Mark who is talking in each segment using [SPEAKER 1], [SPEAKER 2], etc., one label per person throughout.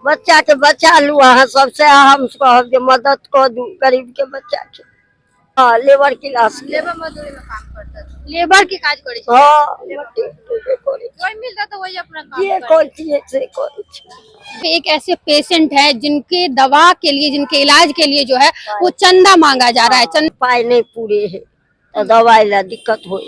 [SPEAKER 1] बच्चा के बचा लू अहाँ सबसे हम कहब जे मदद कर दू गरीब के बच्चा के। हाँ लेबर क्लास के।
[SPEAKER 2] लेबर मजदूरी में काम करता था, लेबर के काज करे छे।
[SPEAKER 1] हाँ वही
[SPEAKER 2] मिलता तो वही अपना काम
[SPEAKER 1] ये कोई चीज से कोई।
[SPEAKER 2] एक ऐसे पेशेंट है जिनके दवा के लिए, जिनके इलाज के लिए जो है वो चंदा मांगा जा रहा है। चंदा
[SPEAKER 1] पाए नहीं पूरे है तो दवाई ला दिक्कत हो।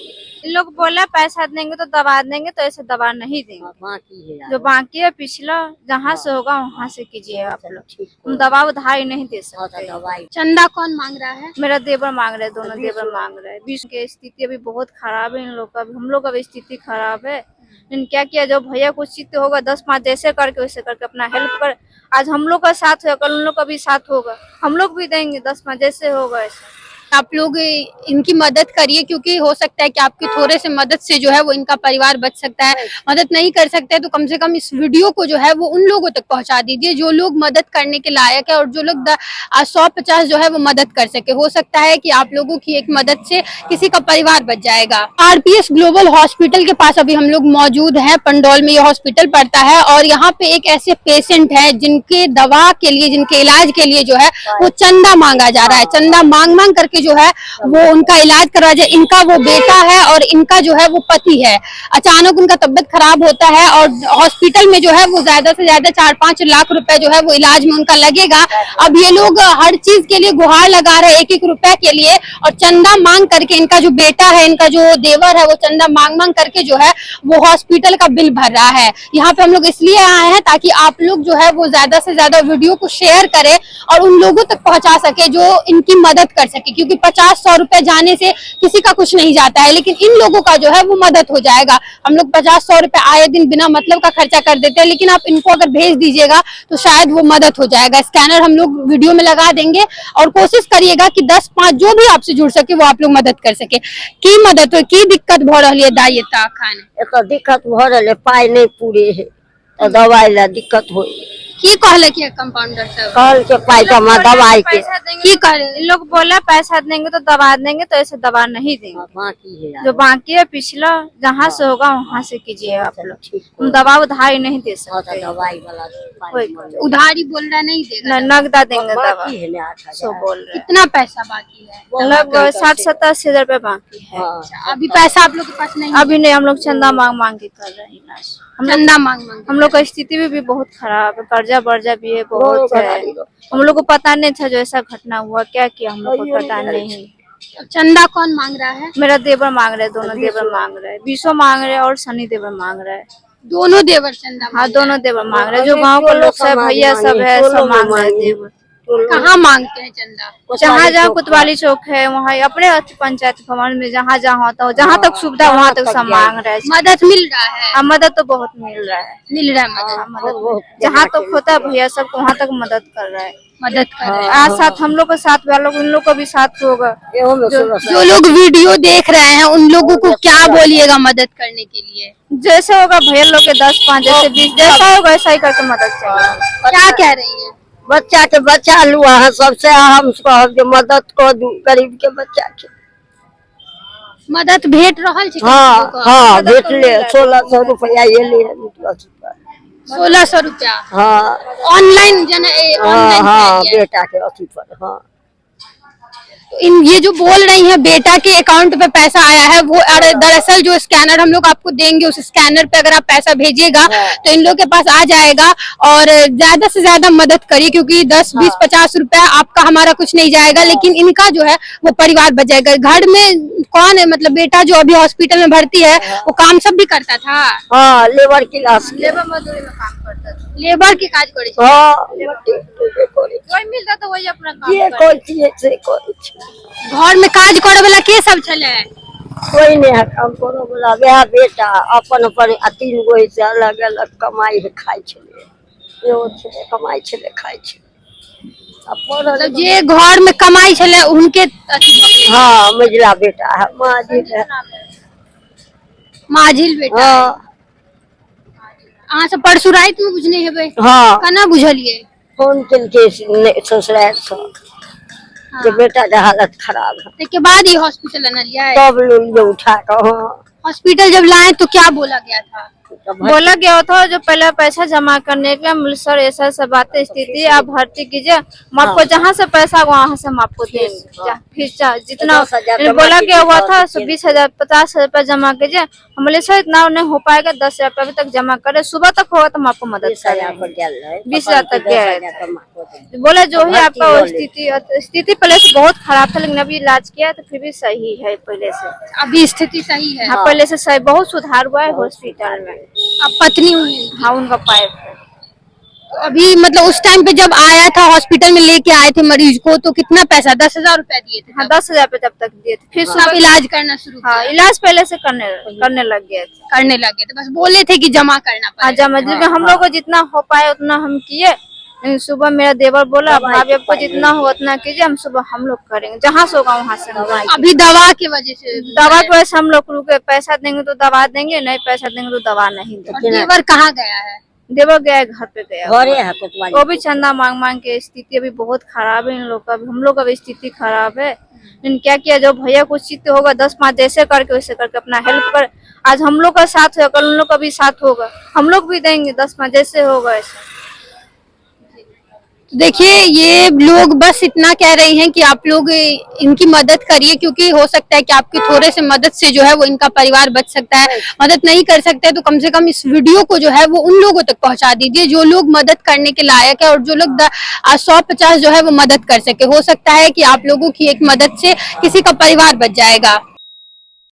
[SPEAKER 2] इन लोग बोला पैसा देंगे तो दवा देंगे, तो ऐसे दवा नहीं देंगे।
[SPEAKER 1] बाकी है
[SPEAKER 2] जो बाकी है पिछला जहाँ से होगा वहाँ से कीजिए आप लोग, हम दवा उधारी नहीं दे सकते। चंदा कौन मांग रहा है? मेरा देवर मांग रहे हैं, दोनों देवर मांग रहे हैं। विश्व की स्थिति अभी बहुत खराब है इन लोग का, हम लोग का भी स्थिति खराब है। इन क्या किया, जो भैया कुछ चित्त होगा 10-5 जैसे करके वैसे करके अपना हेल्प कर। आज हम लोग का साथ होगा, कल उन लोग का भी साथ होगा, हम लोग भी देंगे 10-5 जैसे होगा ऐसा। आप लोग इनकी मदद करिए, क्योंकि हो सकता है कि आपके थोड़े से मदद से जो है वो इनका परिवार बच सकता है। मदद नहीं कर सकते तो कम से कम इस वीडियो को जो है वो उन लोगों तक पहुंचा दीजिए जो लोग मदद करने के लायक है, और जो लोग 100-50 जो है वो मदद कर सके। हो सकता है कि आप लोगों की एक मदद से किसी का परिवार बच जाएगा। आरपीएस ग्लोबल हॉस्पिटल के पास अभी हम लोग मौजूद हैं। पंडौल में ये हॉस्पिटल पड़ता है, और यहाँ पे एक ऐसे पेशेंट है जिनके दवा के लिए, जिनके इलाज के लिए जो है वो चंदा मांगा जा रहा है। चंदा मांग मांग करके जो है वो उनका इलाज करवा जाए। इनका वो बेटा है और इनका जो है वो पति है। अचानक उनका तबियत खराब होता है और हॉस्पिटल में जो है वो ज्यादा से ज्यादा 4-5 लाख रुपए जो है वो इलाज में उनका लगेगा। अब ये लोग हर चीज के लिए गुहार लगा रहे हैं, 1-1 रुपए के लिए, और चंदा मांग करके इनका जो बेटा है, इनका जो देवर है, वो चंदा मांग मांग करके जो है वो हॉस्पिटल का बिल भर रहा है। यहाँ पे हम लोग इसलिए आए हैं ताकि आप लोग जो है वो ज्यादा से ज्यादा वीडियो को शेयर करें और उन लोगों तक पहुंचा सके जो इनकी मदद कर सके, क्योंकि 50-100 रुपए जाने से किसी का कुछ नहीं जाता है, लेकिन इन लोगों का जो है वो मदद हो जाएगा। हम लोग 50-100 रुपए आए दिन बिना मतलब का खर्चा कर देते हैं, लेकिन आप इनको अगर भेज दीजिएगा तो शायद वो मदद हो जाएगा। स्कैनर हम लोग वीडियो में लगा देंगे, और कोशिश करिएगा कि 10-5 जो भी आपसे जुड़ सके वो आप लोग मदद कर सके। की मदद हो, की दिक्कत भ रही है दाई खाने
[SPEAKER 1] दिक्कत भ रही है, पाए नहीं पूरे है तो दवाई ला दिक्कत हो।
[SPEAKER 2] की कहले कि कंपाउंडर साहब
[SPEAKER 1] कल के पाई जमा दवाई के
[SPEAKER 2] की कहले, इन लोग बोला पैसा देंगे तो दवा देंगे, तो ऐसे दवा नहीं देंगे।
[SPEAKER 1] बाकी है
[SPEAKER 2] जो बाकी है पिछला जहाँ से होगा वहाँ से कीजिए आप लोग, हम दवा उधारी नहीं दे सकते।
[SPEAKER 1] दवाई वाला
[SPEAKER 2] उधारी बोल रहा नहीं देगा, नगदा देंगे दवा। सो बोल रहे
[SPEAKER 1] कितना
[SPEAKER 2] पैसा बाकी है? लगभग 60-70-80 हजार रुपए बाकी है। अभी पैसा आप लोग के पास नहीं? अभी नहीं, हम लोग चंदा मांग मांग के कर रहे हैं इलाज। चंदा मांग मांग, हम लोग का स्थिति भी बहुत खराब है, कर्जा बर्जा भी है बहुत है। हम लोग को पता नहीं था जो ऐसा घटना हुआ, क्या किया हम लोग को पता नहीं। चंदा कौन मांग रहा है? मेरा देवर मांग रहे हैं, दोनों देवर मांग रहे हैं। विश्व मांग रहे हैं और सनी देवर मांग रहे हैं। दोनों देवर चंदा? हाँ दोनों देवर मांग रहे हैं। जो गाँव के लोग सब भैया सब है सब मांग रहे हैं देवर। कहाँ मांगते हैं चंदा? जहाँ जहाँ कोतवाली चौक है वहाँ अपने पंचायत भवन में जहाँ जहाँ होता हो, जहाँ तक सुविधा वहाँ तक सब मांग रहे हैं। मदद मिल रहा है? मदद तो बहुत मिल रहा है, मदद जहाँ तक होता है भैया सब वहाँ तक मदद कर रहा है। मदद कर रहे हैं आज साथ हम लोग का साथ वालों उन लोग का भी साथ होगा। जो लोग वीडियो देख रहे हैं उन लोगों को क्या बोलिएगा मदद करने के लिए? जैसे होगा भैया लोग के 10-5 जैसे 20 जैसा होगा ऐसा ही करके मदद चाहिए। क्या कह रही है?
[SPEAKER 1] बच्चा के बचा लू अहाँ सबसे हम कहब जे मदद कर दू गरीब के बच्चा के।
[SPEAKER 2] मदद भेट रहल छै?
[SPEAKER 1] हाँ भेटले 1600 रुपया एले
[SPEAKER 2] 1600 रुपया।
[SPEAKER 1] हाँ
[SPEAKER 2] ऑनलाइन
[SPEAKER 1] हाँ बेटा के अथी पर। हाँ
[SPEAKER 2] ये जो बोल रही हैं बेटा के अकाउंट पे पैसा आया है, वो दरअसल जो स्कैनर हम लोग आपको देंगे उस स्कैनर पे अगर आप पैसा भेजिएगा तो इन लोग के पास आ जाएगा। और ज्यादा से ज्यादा मदद करिए, क्योंकि 10-20-50 रुपया आपका हमारा कुछ नहीं जाएगा, लेकिन इनका जो है वो परिवार बच जाएगा। घर में कौन है, मतलब बेटा जो अभी हॉस्पिटल में भर्ती है वो काम सब भी करता था?
[SPEAKER 1] हाँ लेबर क्लास,
[SPEAKER 2] लेबर मजदूरी में काम करता था, लेबर के काज करे। मिलता तो वही अपना घर में काज करे वाला के सब चले?
[SPEAKER 1] कोई नहीं है काम करो वाला, वह बेटा अपन अपन 3 गो से अलग अलग कमाई है खाई छले, एगो छले कमाई छले खाई छले।
[SPEAKER 2] मतलब जे घर में कमाई छले उनके
[SPEAKER 1] हाँ मझिला बेटा है, माझिल
[SPEAKER 2] बेटा। अहाँ सब परसु रात में बुझने हेबे?
[SPEAKER 1] हाँ
[SPEAKER 2] केना बुझलिए?
[SPEAKER 1] फोन के ससुराल से जे बेटा के हालत खराब है।
[SPEAKER 2] के बाद ही हॉस्पिटल आना लिया है?
[SPEAKER 1] तब लोग उठा कर।
[SPEAKER 2] हॉस्पिटल जब लाए तो क्या बोला गया था? बोला गया था जो पहले पैसा जमा करने के लिए सर ऐसा ऐसा बातें स्थिति आप भर्ती कीजिए, हम आपको जहाँ से पैसा वहाँ से हम आपको देंगे, फीस जितना बोला गया हुआ था 20,000 50,000 रुपया जमा कीजिए। हम बोले सर इतना नहीं हो पाएगा, 10,000 रुपया अभी तक जमा करे, सुबह तक होगा तो हम आपको मदद करेंगे। 20,000 तक गया है। बोले जो ही आपका स्थिति पहले से बहुत खराब था, लेकिन अभी इलाज किया तो फिर भी सही है पहले से।
[SPEAKER 3] अभी स्थिति सही है?
[SPEAKER 2] हाँ पहले से सही, बहुत सुधार हुआ है हॉस्पिटल में।
[SPEAKER 3] अब पत्नी हुई?
[SPEAKER 2] हाँ उनका पाइप है।
[SPEAKER 3] तो अभी मतलब उस टाइम पे जब आया था हॉस्पिटल में लेके आए थे मरीज को तो कितना पैसा, 10,000 रुपया दिए थे?
[SPEAKER 2] हाँ 10,000 रुपये तब तक दिए थे। फिर
[SPEAKER 3] आप इलाज करना शुरू
[SPEAKER 2] हाँ
[SPEAKER 3] किया?
[SPEAKER 2] इलाज पहले से करने लग गए थे।
[SPEAKER 3] करने लगे थे, बस बोले थे कि जमा करना
[SPEAKER 2] हाँ
[SPEAKER 3] पड़ेगा।
[SPEAKER 2] जमा हम लोग को जितना हो पाए उतना हम किए। सुबह मेरा देवर बोला भाभी आपको जितना हो उतना कीजिए, हम सुबह हम लोग करेंगे, जहाँ से होगा वहाँ से।
[SPEAKER 3] अभी दवा की वजह से?
[SPEAKER 2] दवा की वजह से हम लोग रुके, पैसा देंगे तो दवा देंगे, नहीं पैसा देंगे तो दवा नहीं देंगे।
[SPEAKER 3] देवर कहाँ गया है?
[SPEAKER 2] देवर गया है घर पे गया, वो भी चंदा मांग मांग के। स्थिति अभी बहुत खराब है इन लोग का, हम लोग का भी स्थिति खराब है। लेकिन क्या किया, जो भैया कुछ चित्त होगा 10-5 जैसे करके वैसे करके अपना हेल्प कर। आज हम लोग का साथ होगा, कल उन लोग का भी साथ होगा, हम लोग भी देंगे 10-5 जैसे होगा ऐसे।
[SPEAKER 3] देखिए ये लोग बस इतना कह रहे हैं कि आप लोग इनकी मदद करिए, क्योंकि हो सकता है कि आपकी थोड़े से मदद से जो है वो इनका परिवार बच सकता है। मदद नहीं कर सकते तो कम से कम इस वीडियो को जो है वो उन लोगों तक पहुंचा दीजिए जो लोग मदद करने के लायक है, और जो लोग 100-50 जो है वो मदद कर सके। हो सकता है कि आप लोगों की एक मदद से किसी का परिवार बच जाएगा।